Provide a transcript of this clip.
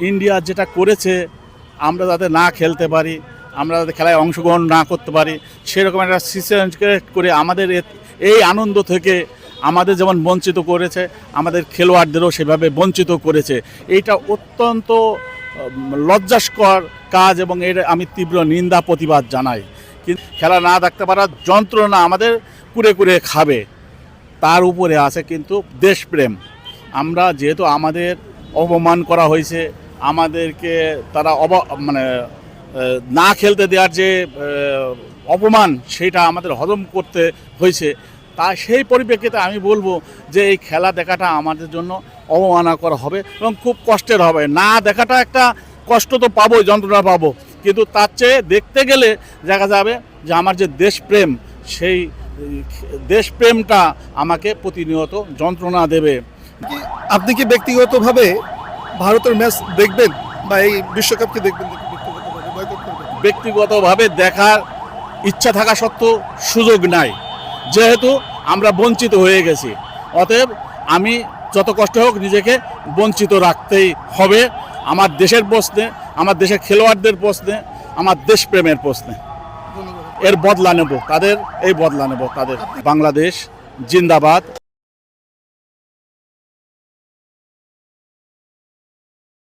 India যেটা করেছে, আমরা যাতে না খেলতে পারি, আমরা যাতে খেলায় অংশগ্রহণ না করতে পারি, সেরকম একটা সিস্টেম ক্রিয়েট করে আমাদের এই আনন্দ থেকে আমাদের যেমন বঞ্চিত করেছে, আমাদের খেলোয়াড়দেরও সেভাবে বঞ্চিত করেছে। এইটা অত্যন্ত লজ্জাস্কর কাজ এবং এর আমি তীব্র নিন্দা প্রতিবাদ জানাই। কিন্তু খেলা না দেখতে পারার যন্ত্রণা আমাদের কুরে কুরে খাবে, তার উপরে আছে কিন্তু দেশপ্রেম। আমরা যেহেতু আমাদের অপমান করা হয়েছে, আমাদেরকে তারা না খেলতে দেওয়ার যে অপমান, সেটা আমাদের হজম করতে হয়েছে। তা সেই পরিপ্রেক্ষিতে আমি বলবো যে এই খেলা দেখাটা আমাদের জন্য অবমাননা করা হবে এবং খুব কষ্টের হবে। না দেখাটা একটা কষ্ট তো পাবোই, যন্ত্রণা পাবো, কিন্তু তার চেয়ে দেখতে গেলে দেখা যাবে যে আমার যে দেশপ্রেম, সেই দেশপ্রেমটা আমাকে প্রতিনিয়ত যন্ত্রণা দেবে। আপনি কি ব্যক্তিগতভাবে ভারতের ম্যাচ দেখবেন বা এই বিশ্বকাপকে দেখবেন? ব্যক্তিগতভাবে দেখার ইচ্ছা থাকা সত্ত্বেও সুযোগ নাই, যেহেতু আমরা বঞ্চিত হয়ে গেছি। অতএব আমি যত কষ্ট হোক নিজেকে বঞ্চিত রাখতেই হবে, আমার দেশের প্রশ্নে, আমার দেশের খেলোয়াড়দের প্রশ্নে, আমার দেশপ্রেমের প্রশ্নে। এর বদলা নেব, তাদের এই বদলা নেব তাদের। বাংলাদেশ জিন্দাবাদ।